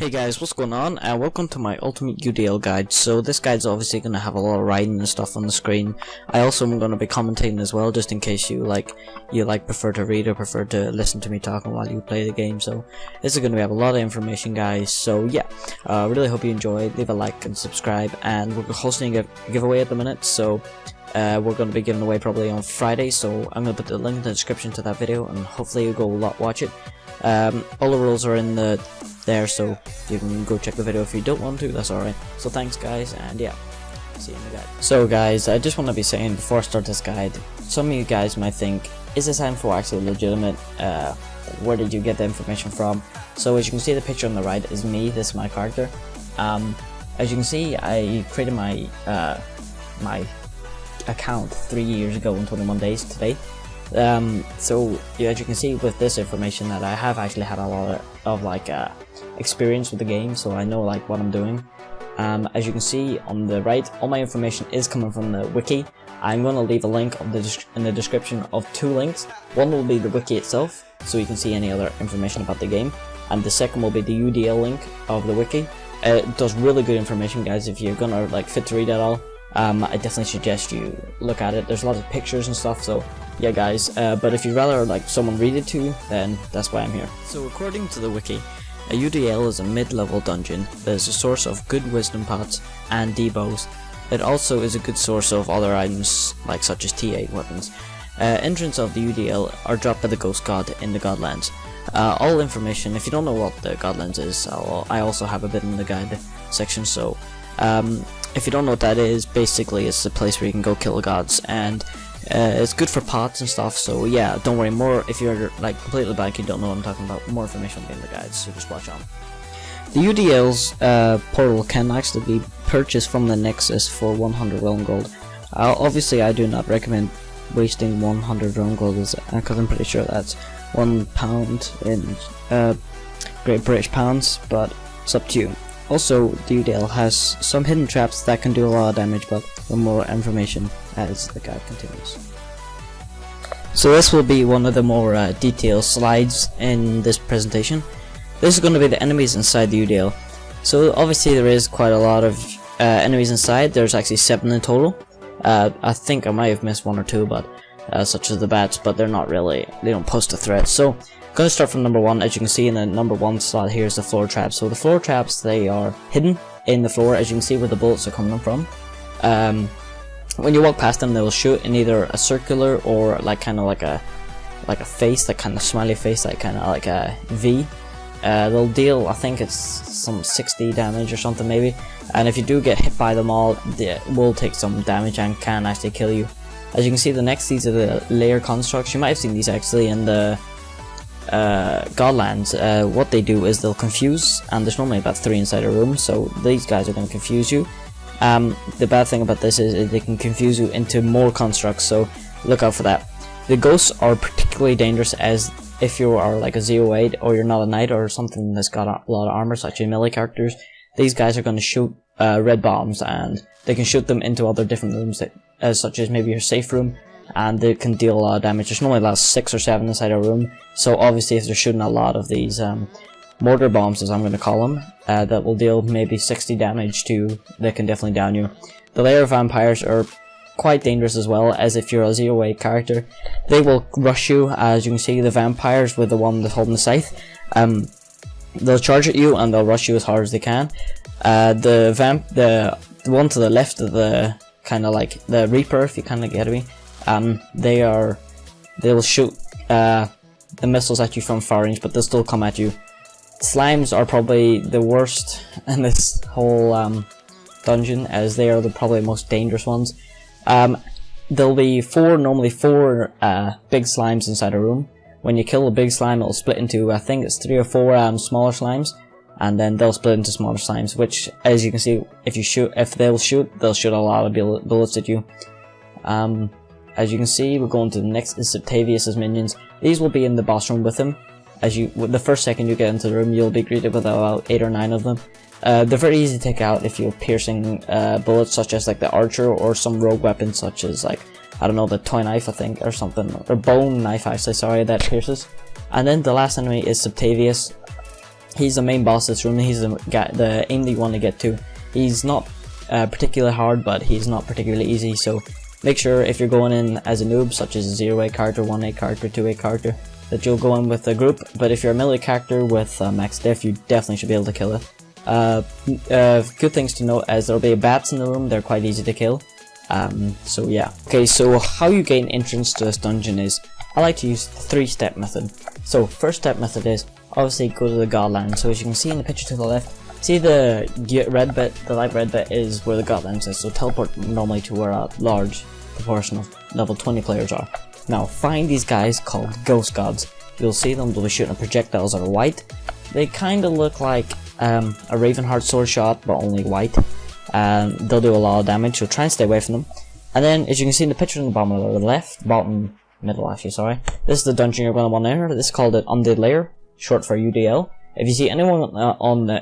Hey guys, what's going on, and welcome to my ultimate UDL guide. So this guide's obviously going to have a lot of writing and stuff on the screen. I also am going to be commentating as well, just in case you prefer to read or prefer to listen to me talking while you play the game. So this is going to have a lot of information, guys. So yeah, really hope you enjoy. Leave a like and subscribe, and we're hosting a giveaway at the minute. So we're going to be giving away probably on Friday, so I'm going to put the link in the description to that video, and hopefully you go watch it. All the rules are in there, so you can go check the video if you don't want to. That's alright. So thanks guys, and yeah, see you in the guide. So guys, I just want to be saying before I start this guide, some of you guys might think, is this info actually legitimate? Where did you get the information from? So as you can see, the picture on the right is me. This is my character. As you can see, I created my my account 3 years ago in 21 days today. So yeah, as you can see with this information, that I have actually had a lot of experience with the game, so I know what I'm doing. As you can see on the right, all my information is coming from the wiki. I'm going to leave a link in the description of 2 links. One will be the wiki itself, so you can see any other information about the game, and the second will be the UDL link of the wiki. It does really good information, guys. If you're gonna fit to read it all, I definitely suggest you look at it. There's a lot of pictures and stuff, so yeah guys, but if you'd rather someone read it to you, then that's why I'm here. So according to the wiki, a UDL is a mid-level dungeon that is a source of good wisdom pots and DBOWs. It also is a good source of other items such as T8 weapons. Entrants of the UDL are dropped by the Ghost God in the Godlands. All information, if you don't know what the Godlands is, I also have a bit in the guide section, so if you don't know what that is, basically it's the place where you can go kill the gods, and it's good for pots and stuff. So yeah, don't worry, more if you're completely blank, you don't know what I'm talking about, more information will be in the guides, so just watch on. The UDL's portal can actually be purchased from the Nexus for 100 realm gold. Obviously I do not recommend wasting 100 realm gold, because I'm pretty sure that's £1 in Great British pounds, but it's up to you. Also, the UDL has some hidden traps that can do a lot of damage, but for more information as the guide continues. So this will be one of the more detailed slides in this presentation. This is going to be the enemies inside the UDL. So obviously there is quite a lot of enemies inside. There's actually 7 in total. I think I might have missed 1 or 2, but such as the bats, but they're not really, they don't pose a threat. So I'm going to start from number 1. As you can see in the number 1 slot, here's the floor traps. So the floor traps, they are hidden in the floor, as you can see where the bullets are coming from. When you walk past them, they will shoot in either a circular or kind of like a face, kind of smiley face, kind of like a V. They'll deal, I think it's some 60 damage or something maybe, and if you do get hit by them all, they will take some damage and can actually kill you. As you can see, the next, these are the layer constructs. You might have seen these actually in the Godlands. What they do is they'll confuse, and there's normally about 3 inside a room, so these guys are going to confuse you. The bad thing about this is they can confuse you into more constructs, so look out for that. The ghosts are particularly dangerous, as if you are a 08 or you're not a knight or something that's got a lot of armor, such as melee characters. These guys are going to shoot red bombs, and they can shoot them into other different rooms, such as maybe your safe room, and they can deal a lot of damage. There's normally about 6 or 7 inside a room, so obviously if they're shooting a lot of these mortar bombs, as I'm going to call them, that will deal maybe 60 damage to, they can definitely down you. The layer vampires are quite dangerous as well, as if you're a 08 character, they will rush you. As you can see, the vampires with the one that's holding the scythe, they'll charge at you and they'll rush you as hard as they can. The one to the left of the kind of the Reaper, if you kind of get me, they will shoot the missiles at you from far range, but they'll still come at you. Slimes are probably the worst in this whole dungeon, as they are probably the most dangerous ones. There'll be normally four big slimes inside a room. When you kill a big slime, it'll split into, I think it's 3 or 4 smaller slimes, and then they'll split into smaller slimes, which, as you can see, if they'll shoot a lot of bullets at you. As you can see, we're going to the next is Octavius's minions. These will be in the boss room with him. The first second you get into the room, you'll be greeted with about 8 or 9 of them. They're very easy to take out if you're piercing bullets, such as the archer, or some rogue weapons such as I don't know, the toy knife, I think, or something, or bone knife actually, sorry, that pierces. And then the last enemy is Octavius. He's the main boss of this room. He's the aim that you want to get to. He's not particularly hard, but he's not particularly easy, so make sure if you're going in as a noob, such as a 0-8 character, 1-8 character, 2-8 character, that you'll go in with a group. But if you're a melee character with max diff, you definitely should be able to kill it. Good things to note is there'll be bats in the room. They're quite easy to kill. So yeah. Okay, so how you gain entrance to this dungeon is, I like to use the 3-step method. So first step method is obviously go to the Godland. So as you can see in the picture to the left, see the red bit, the light red bit is where the Godlands is. So teleport normally to where a large proportion of level 20 players are. Now find these guys called Ghost Gods. You'll see them, they'll be shooting projectiles that are white. They kind of look like a Ravenheart sword shot, but only white. They'll do a lot of damage, so try and stay away from them. And then, as you can see in the picture in the bottom of the bottom middle actually, sorry. This is the dungeon you're going to want to enter. This is called an Undead Lair, short for UDL. If you see anyone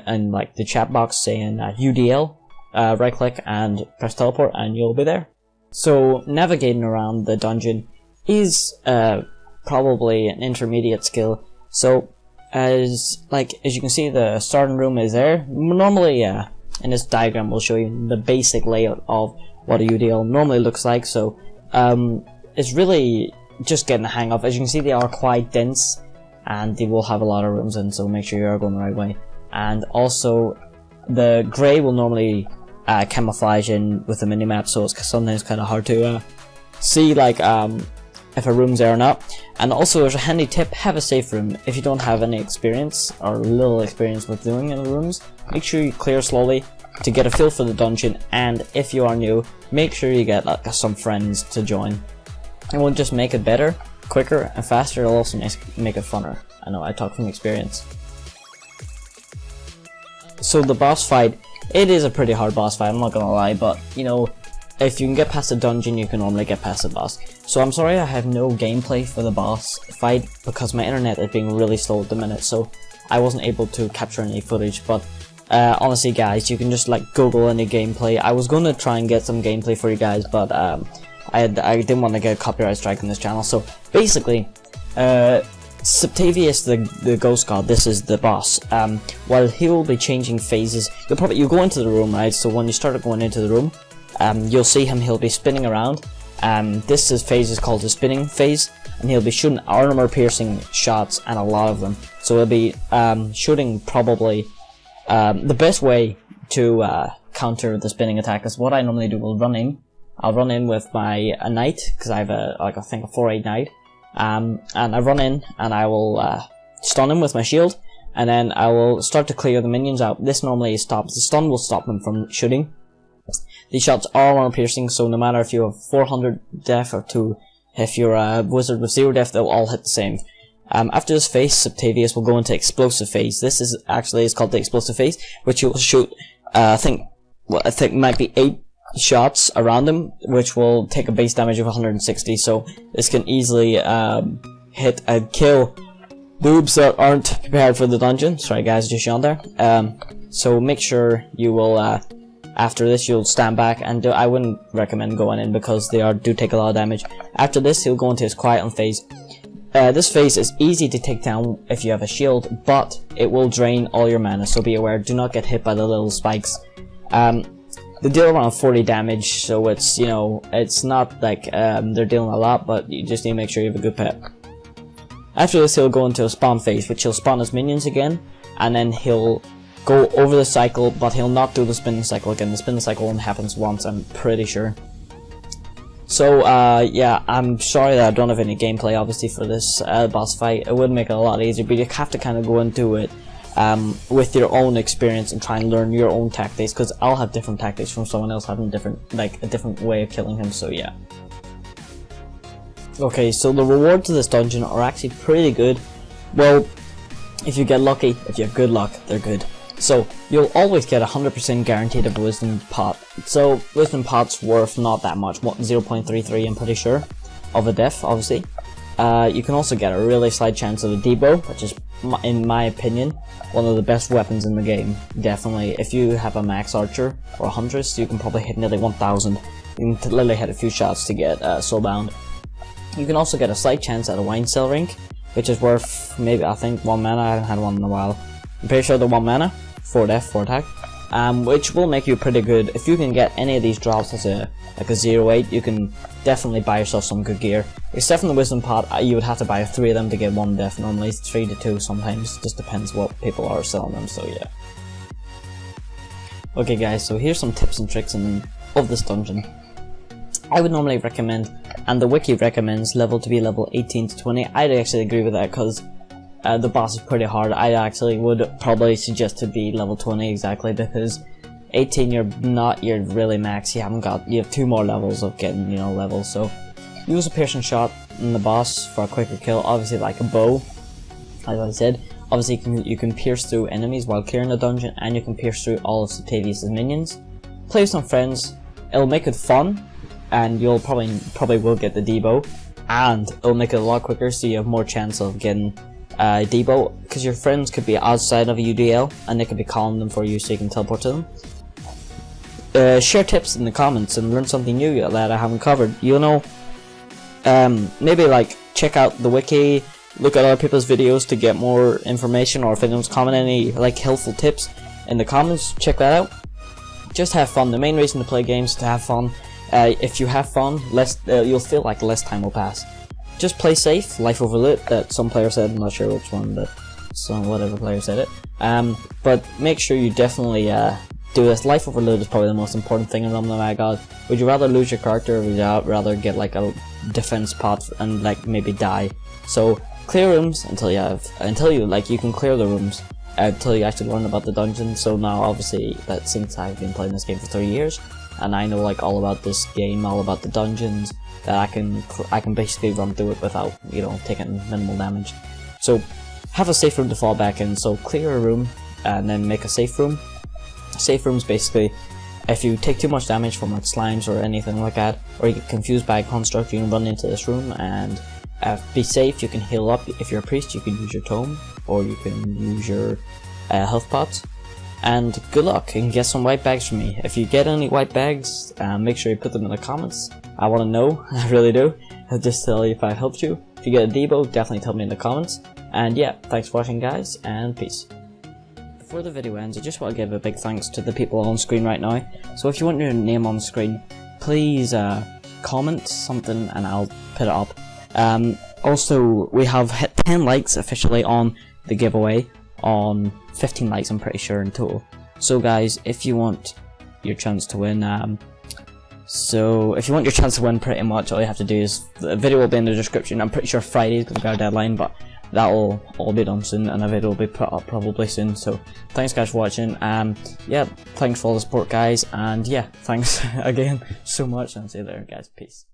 in like the chat box saying UDL, right click and press teleport and you'll be there. So navigating around the dungeon is probably an intermediate skill. So as you can see, the starting room is there. Normally, in this diagram we'll show you the basic layout of what a UDL normally looks like. So it's really just getting the hang of. As you can see, they are quite dense and they will have a lot of rooms in, so make sure you are going the right way. And also the grey will normally camouflage in with the minimap, so it's sometimes kind of hard to see like if a room's there or not. And also there's a handy tip: have a safe room. If you don't have any experience or little experience with doing in the rooms, make sure you clear slowly to get a feel for the dungeon. And if you are new, make sure you get like some friends to join. It will just make it better, quicker and faster. It'll also make it funner. I know, I talk from experience. So the boss fight, it is a pretty hard boss fight, I'm not gonna lie, but you know, if you can get past the dungeon, you can normally get past the boss. So I'm sorry I have no gameplay for the boss fight because my internet is being really slow at the minute, so I wasn't able to capture any footage. But honestly guys, you can just like Google any gameplay. I was gonna try and get some gameplay for you guys, but I didn't want to get a copyright strike on this channel. So basically, Septavius, the Ghost God, this is the boss. While he will be changing phases, you'll go into the room, right? So when you start going into the room, you'll see him. He'll be spinning around. This phase is called the spinning phase, and he'll be shooting armor-piercing shots, and a lot of them. So he'll be shooting probably the best way to counter the spinning attack is what I normally do. I'll run in with my knight, because I have I think a 4-8 knight. And I run in and I will stun him with my shield, and then I will start to clear the minions out. This normally stops, the stun will stop them from shooting. These shots are armor piercing, so no matter if you have 400 def or if you're a wizard with 0 def, they'll all hit the same. After this phase, Septavius will go into explosive phase. This is called the explosive phase, which you'll shoot I think might be 8 shots around him, which will take a base damage of 160. So this can easily hit and kill noobs that aren't prepared for the dungeon. Sorry guys, just yawned there. So make sure you will after this you'll stand back, and I wouldn't recommend going in because they do take a lot of damage. After this he'll go into his quiet phase. This phase is easy to take down if you have a shield, but it will drain all your mana, so be aware, do not get hit by the little spikes. They deal around 40 damage, so it's, you know, it's not like they're dealing a lot, but you just need to make sure you have a good pet. After this he'll go into a spawn phase, which he'll spawn his minions again, and then he'll go over the cycle, but he'll not do the spinning cycle again. The spinning cycle only happens once, I'm pretty sure. So yeah, I'm sorry that I don't have any gameplay obviously for this boss fight. It would make it a lot easier, but you have to kind of go into it with your own experience and try and learn your own tactics, because I'll have different tactics from someone else having a different way of killing him, so yeah. Okay, so the rewards to this dungeon are actually pretty good. Well, if you get lucky, if you have good luck, they're good. So you'll always get 100% guaranteed of wisdom pot. So wisdom pot's worth not that much, 0.33 I'm pretty sure, of a def obviously. You can also get a really slight chance of a DBOW, which is, in my opinion, one of the best weapons in the game. Definitely, if you have a max archer or a huntress, you can probably hit nearly 1000. You can literally hit a few shots to get soulbound. You can also get a slight chance at a wine cell rink, which is worth maybe, I think, 1 mana. I haven't had one in a while. I'm pretty sure they're 1 mana, 4 death, 4 attack, which will make you pretty good. If you can get any of these drops as a like a 0-8, you can definitely buy yourself some good gear. Except from the wisdom pot, you would have to buy 3 of them to get 1 death. Normally 3 to 2 sometimes, just depends what people are selling them, so yeah. Okay guys, so here's some tips and tricks of this dungeon. I would normally recommend, and the wiki recommends, level to be level 18 to 20. I'd actually agree with that because the boss is pretty hard. I actually would probably suggest to be level 20 exactly, because 18 you're really max. You have 2 more levels of getting, you know, levels. So use a piercing shot in the boss for a quicker kill, obviously like a bow, as I said. Obviously you can pierce through enemies while clearing the dungeon, and you can pierce through all of Septavius' minions. Play with some friends, it'll make it fun, and you'll probably will get the DBOW, and it'll make it a lot quicker, so you have more chance of getting DBOW, because your friends could be outside of a UDL and they could be calling them for you so you can teleport to them. Share tips in the comments and learn something new that I haven't covered. You know, maybe like check out the wiki, look at other people's videos to get more information, or if anyone's commenting any like helpful tips in the comments, check that out. Just have fun. The main reason to play games is to have fun. If you have fun, you'll feel like less time will pass. Just play safe, life over loot, that some player said, I'm not sure which one, but whatever player said it. But make sure you definitely do this. Life over loot is probably the most important thing in Rumble. My god, would you rather lose your character, or would you rather get like a defense pot and like maybe die? So clear rooms until you can clear the rooms until you actually learn about the dungeon. So now obviously that since I've been playing this game for 3 years and I know like all about this game, all about the dungeons, that I can basically run through it without, you know, taking minimal damage. So have a safe room to fall back in. So clear a room and then make a safe room. Safe rooms basically, if you take too much damage from like slimes or anything like that, or you get confused by a construct, you can run into this room and be safe. You can heal up. If you're a priest, you can use your tome, or you can use your health pots. And good luck and get some white bags from me. If you get any white bags, make sure you put them in the comments. I want to know, I really do. I'll just tell you if I helped you. If you get a DBOW, definitely tell me in the comments. And yeah, thanks for watching guys, and peace. Before the video ends, I just want to give a big thanks to the people on screen right now. So if you want your name on screen, please comment something and I'll put it up. Also, we have hit 10 likes officially on the giveaway, on 15 likes I'm pretty sure in total. So guys, if you want your chance to win, pretty much all you have to do is, the video will be in the description. I'm pretty sure Friday is going to be our deadline, but that will all be done soon and a video will be put up probably soon. So thanks guys for watching, yeah, thanks for all the support guys, and yeah, thanks again so much, and see you later guys, peace.